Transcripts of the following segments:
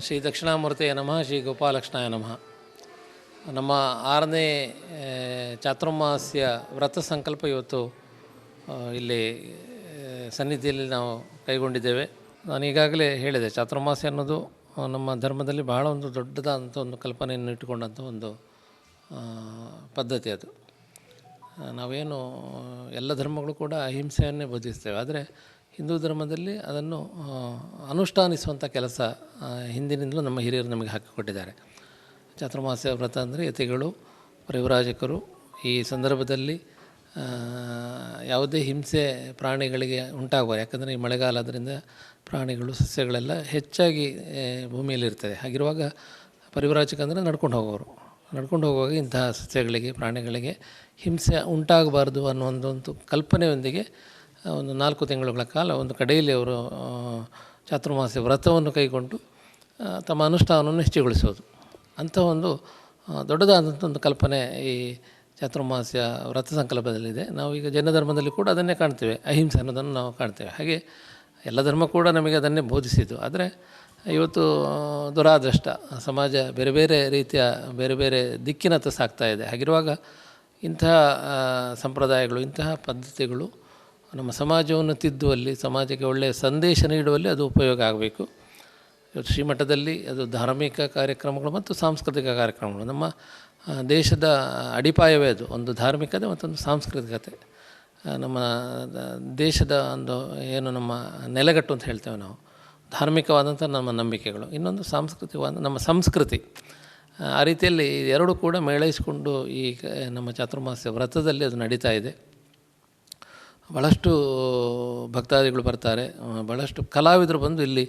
ಶ್ರೀ ದಕ್ಷಿಣಾಮೂರ್ತಿಯ ನಮಃ, ಶ್ರೀ ಗೋಪಾಲಕೃಷ್ಣಾಯ ನಮಃ. ನಮ್ಮ 6ನೇ ಚಾತುರ್ಮಾಸ್ಯ ವ್ರತ ಸಂಕಲ್ಪ ಇವತ್ತು ಇಲ್ಲಿ ಸನ್ನಿಧಿಯಲ್ಲಿ ನಾವು ಕೈಗೊಂಡಿದ್ದೇವೆ. ನಾನು ಈಗಾಗಲೇ ಹೇಳಿದೆ, ಚಾತುರ್ಮಾಸ್ಯ ಅನ್ನೋದು ನಮ್ಮ ಧರ್ಮದಲ್ಲಿ ಬಹಳ ಒಂದು ದೊಡ್ಡದಾದಂಥ ಒಂದು ಕಲ್ಪನೆಯನ್ನು ಇಟ್ಟುಕೊಂಡಂಥ ಒಂದು ಪದ್ಧತಿ. ಅದು ನಾವೇನು ಎಲ್ಲ ಧರ್ಮಗಳು ಕೂಡ ಅಹಿಂಸೆಯನ್ನೇ ಬೋಧಿಸ್ತೇವೆ, ಆದರೆ ಹಿಂದೂ ಧರ್ಮದಲ್ಲಿ ಅದನ್ನು ಅನುಷ್ಠಾನಿಸುವಂಥ ಕೆಲಸ ಹಿಂದಿನಿಂದಲೂ ನಮ್ಮ ಹಿರಿಯರು ನಮಗೆ ಹಾಕಿಕೊಟ್ಟಿದ್ದಾರೆ. ಚಾತುರ್ಮಾಸ್ಯ ವ್ರತ ಅಂದರೆ ಯತಿಗಳು, ಪರಿವ್ರಾಜಕರು ಈ ಸಂದರ್ಭದಲ್ಲಿ ಯಾವುದೇ ಹಿಂಸೆ ಪ್ರಾಣಿಗಳಿಗೆ ಉಂಟಾಗುವ, ಯಾಕಂದರೆ ಈ ಮಳೆಗಾಲ ಅದರಿಂದ ಪ್ರಾಣಿಗಳು ಸಸ್ಯಗಳೆಲ್ಲ ಹೆಚ್ಚಾಗಿ ಭೂಮಿಯಲ್ಲಿರ್ತದೆ. ಹಾಗಿರುವಾಗ ಪರಿವ್ರಾಜಕ ಅಂದರೆ ನಡ್ಕೊಂಡು ಹೋಗುವಾಗ ಇಂತಹ ಸಸ್ಯಗಳಿಗೆ, ಪ್ರಾಣಿಗಳಿಗೆ ಹಿಂಸೆ ಉಂಟಾಗಬಾರ್ದು ಅನ್ನೋ ಒಂದು ಕಲ್ಪನೆಯೊಂದಿಗೆ ಒಂದು 4 ತಿಂಗಳುಗಳ ಕಾಲ ಒಂದು ಕಡೆಯಲ್ಲಿ ಅವರು ಚಾತುರ್ಮಾಸ್ಯ ವ್ರತವನ್ನು ಕೈಗೊಂಡು ತಮ್ಮ ಅನುಷ್ಠಾನವನ್ನು ಹೆಚ್ಚುಗೊಳಿಸೋದು ಅಂಥ ಒಂದು ದೊಡ್ಡದಾದಂಥ ಒಂದು ಕಲ್ಪನೆ ಈ ಚಾತುರ್ಮಾಸ್ಯ ವ್ರತ ಸಂಕಲ್ಪದಲ್ಲಿದೆ. ನಾವು ಈಗ ಜೈನ ಧರ್ಮದಲ್ಲಿ ಕೂಡ ಅದನ್ನೇ ಕಾಣ್ತೇವೆ, ಅಹಿಂಸೆ ಅನ್ನೋದನ್ನು ನಾವು ಕಾಣ್ತೇವೆ. ಹಾಗೆ ಎಲ್ಲ ಧರ್ಮ ಕೂಡ ನಮಗೆ ಅದನ್ನೇ ಬೋಧಿಸಿದ್ದು. ಆದರೆ ಇವತ್ತು ದುರಾದೃಷ್ಟ, ಸಮಾಜ ಬೇರೆ ಬೇರೆ ರೀತಿಯ ಬೇರೆ ಬೇರೆ ದಿಕ್ಕಿನತ್ತ ಸಾಗ್ತಾ ಇದೆ. ಹಾಗಿರುವಾಗ ಇಂತಹ ಸಂಪ್ರದಾಯಗಳು, ಇಂತಹ ಪದ್ಧತಿಗಳು ನಮ್ಮ ಸಮಾಜವನ್ನು ತಿದ್ದುವಲ್ಲಿ, ಸಮಾಜಕ್ಕೆ ಒಳ್ಳೆಯ ಸಂದೇಶ ನೀಡುವಲ್ಲಿ ಅದು ಉಪಯೋಗ ಆಗಬೇಕು. ಇವತ್ತು ಶ್ರೀಮಠದಲ್ಲಿ ಅದು ಧಾರ್ಮಿಕ ಕಾರ್ಯಕ್ರಮಗಳು ಮತ್ತು ಸಾಂಸ್ಕೃತಿಕ ಕಾರ್ಯಕ್ರಮಗಳು, ನಮ್ಮ ದೇಶದ ಅಡಿಪಾಯವೇ ಅದು. ಒಂದು ಧಾರ್ಮಿಕತೆ ಮತ್ತೊಂದು ಸಾಂಸ್ಕೃತಿಕತೆ, ನಮ್ಮ ದೇಶದ ಒಂದು ಏನು ನಮ್ಮ ನೆಲೆಗಟ್ಟು ಅಂತ ಹೇಳ್ತೇವೆ ನಾವು, ಧಾರ್ಮಿಕವಾದಂಥ ನಮ್ಮ ನಂಬಿಕೆಗಳು, ಇನ್ನೊಂದು ಸಾಂಸ್ಕೃತಿಕವಾದ ನಮ್ಮ ಸಂಸ್ಕೃತಿ. ಆ ರೀತಿಯಲ್ಲಿ ಎರಡೂ ಕೂಡ ಮೇಳೈಸಿಕೊಂಡು ಈ ನಮ್ಮ ಚಾತುರ್ಮಾಸ್ಯ ವ್ರತದಲ್ಲಿ ಅದು ನಡೀತಾ ಇದೆ. ಭಾಳಷ್ಟು ಭಕ್ತಾದಿಗಳು ಬರ್ತಾರೆ, ಭಾಳಷ್ಟು ಕಲಾವಿದರು ಬಂದು ಇಲ್ಲಿ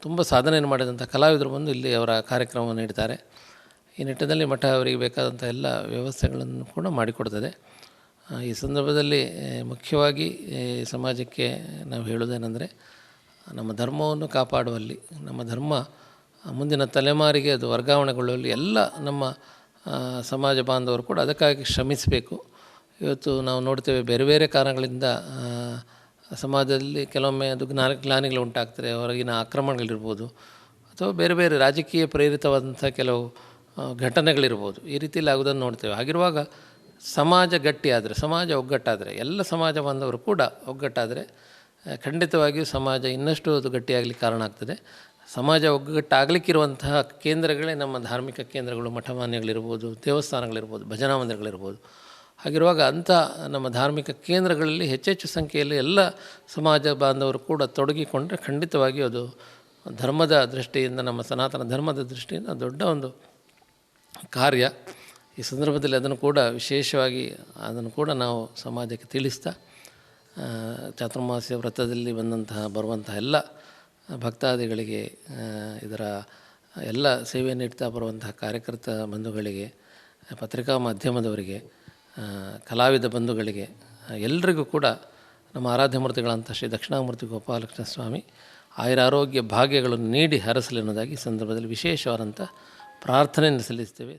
ತುಂಬ ಸಾಧನೆಯನ್ನು ಮಾಡಿದಂಥ ಕಲಾವಿದರು ಬಂದು ಇಲ್ಲಿ ಅವರ ಕಾರ್ಯಕ್ರಮವನ್ನು ನೀಡ್ತಾರೆ. ಈ ನಿಟ್ಟಿನಲ್ಲಿ ಮಠ ಅವರಿಗೆ ಬೇಕಾದಂಥ ಎಲ್ಲ ವ್ಯವಸ್ಥೆಗಳನ್ನು ಕೂಡ ಮಾಡಿಕೊಡ್ತದೆ. ಈ ಸಂದರ್ಭದಲ್ಲಿ ಮುಖ್ಯವಾಗಿ ಸಮಾಜಕ್ಕೆ ನಾವು ಹೇಳೋದೇನೆಂದರೆ, ನಮ್ಮ ಧರ್ಮವನ್ನು ಕಾಪಾಡುವಲ್ಲಿ, ನಮ್ಮ ಧರ್ಮ ಮುಂದಿನ ತಲೆಮಾರಿಗೆ ಅದು ವರ್ಗಾವಣೆಗೊಳ್ಳುವಲ್ಲಿ ಎಲ್ಲ ನಮ್ಮ ಸಮಾಜ ಬಾಂಧವರು ಕೂಡ ಅದಕ್ಕಾಗಿ ಶ್ರಮಿಸಬೇಕು. ಇವತ್ತು ನಾವು ನೋಡ್ತೇವೆ, ಬೇರೆ ಬೇರೆ ಕಾರಣಗಳಿಂದ ಸಮಾಜದಲ್ಲಿ ಕೆಲವೊಮ್ಮೆ ಅದು ಗ್ಲಾನಿಗಳು ಉಂಟಾಗ್ತದೆ, ಹೊರಗಿನ ಆಕ್ರಮಣಗಳಿರ್ಬೋದು, ಅಥವಾ ಬೇರೆ ಬೇರೆ ರಾಜಕೀಯ ಪ್ರೇರಿತವಾದಂಥ ಕೆಲವು ಘಟನೆಗಳಿರ್ಬೋದು. ಈ ರೀತಿಯಲ್ಲಿ ಆಗೋದನ್ನು ನೋಡ್ತೇವೆ. ಹಾಗಿರುವಾಗ ಸಮಾಜ ಗಟ್ಟಿಯಾದರೆ, ಸಮಾಜ ಒಗ್ಗಟ್ಟಾದರೆ, ಎಲ್ಲ ಸಮಾಜ ಬಾಂಧವರು ಕೂಡ ಒಗ್ಗಟ್ಟಾದರೆ ಖಂಡಿತವಾಗಿಯೂ ಸಮಾಜ ಇನ್ನಷ್ಟು ಅದು ಗಟ್ಟಿಯಾಗಲಿಕ್ಕೆ ಕಾರಣ ಆಗ್ತದೆ. ಸಮಾಜ ಒಗ್ಗಟ್ಟಾಗಲಿಕ್ಕಿರುವಂತಹ ಕೇಂದ್ರಗಳೇ ನಮ್ಮ ಧಾರ್ಮಿಕ ಕೇಂದ್ರಗಳು, ಮಠಮಾನ್ಯಗಳಿರ್ಬೋದು, ದೇವಸ್ಥಾನಗಳಿರ್ಬೋದು, ಭಜನಾ ಮಂದಿರಗಳಿರ್ಬೋದು. ಹಾಗಿರುವಾಗ ಅಂಥ ನಮ್ಮ ಧಾರ್ಮಿಕ ಕೇಂದ್ರಗಳಲ್ಲಿ ಹೆಚ್ಚೆಚ್ಚು ಸಂಖ್ಯೆಯಲ್ಲಿ ಎಲ್ಲ ಸಮಾಜ ಬಾಂಧವರು ಕೂಡ ತೊಡಗಿಕೊಂಡ್ರೆ ಖಂಡಿತವಾಗಿಯೂ ಅದು ಧರ್ಮದ ದೃಷ್ಟಿಯಿಂದ, ನಮ್ಮ ಸನಾತನ ಧರ್ಮದ ದೃಷ್ಟಿಯಿಂದ ದೊಡ್ಡ ಒಂದು ಕಾರ್ಯ. ಈ ಸಂದರ್ಭದಲ್ಲಿ ಅದನ್ನು ಕೂಡ ವಿಶೇಷವಾಗಿ ಅದನ್ನು ಕೂಡ ನಾವು ಸಮಾಜಕ್ಕೆ ತಿಳಿಸ್ತಾ, ಚಾತುರ್ಮಾಸ್ಯ ವ್ರತದಲ್ಲಿ ಬರುವಂತಹ ಎಲ್ಲ ಭಕ್ತಾದಿಗಳಿಗೆ, ಇದರ ಎಲ್ಲ ಸೇವೆಯನ್ನು ನೀಡ್ತಾ ಬರುವಂತಹ ಕಾರ್ಯಕರ್ತ ಬಂಧುಗಳಿಗೆ, ಪತ್ರಿಕಾ ಮಾಧ್ಯಮದವರಿಗೆ, ಕಲಾವಿದ ಬಂಧುಗಳಿಗೆ, ಎಲ್ಲರಿಗೂ ಕೂಡ ನಮ್ಮ ಆರಾಧ್ಯ ಮೂರ್ತಿಗಳಂಥ ಶ್ರೀ ದಕ್ಷಿಣಾಮೂರ್ತಿ ಗೋಪಾಲಕೃಷ್ಣ ಸ್ವಾಮಿ ಆಯುರಾರೋಗ್ಯ ಭಾಗ್ಯಗಳನ್ನು ನೀಡಿ ಹರಸಲಿ ಅನ್ನೋದಾಗಿ ಈ ಸಂದರ್ಭದಲ್ಲಿ ವಿಶೇಷವಾದಂಥ ಪ್ರಾರ್ಥನೆಯನ್ನು ಸಲ್ಲಿಸ್ತೇವೆ.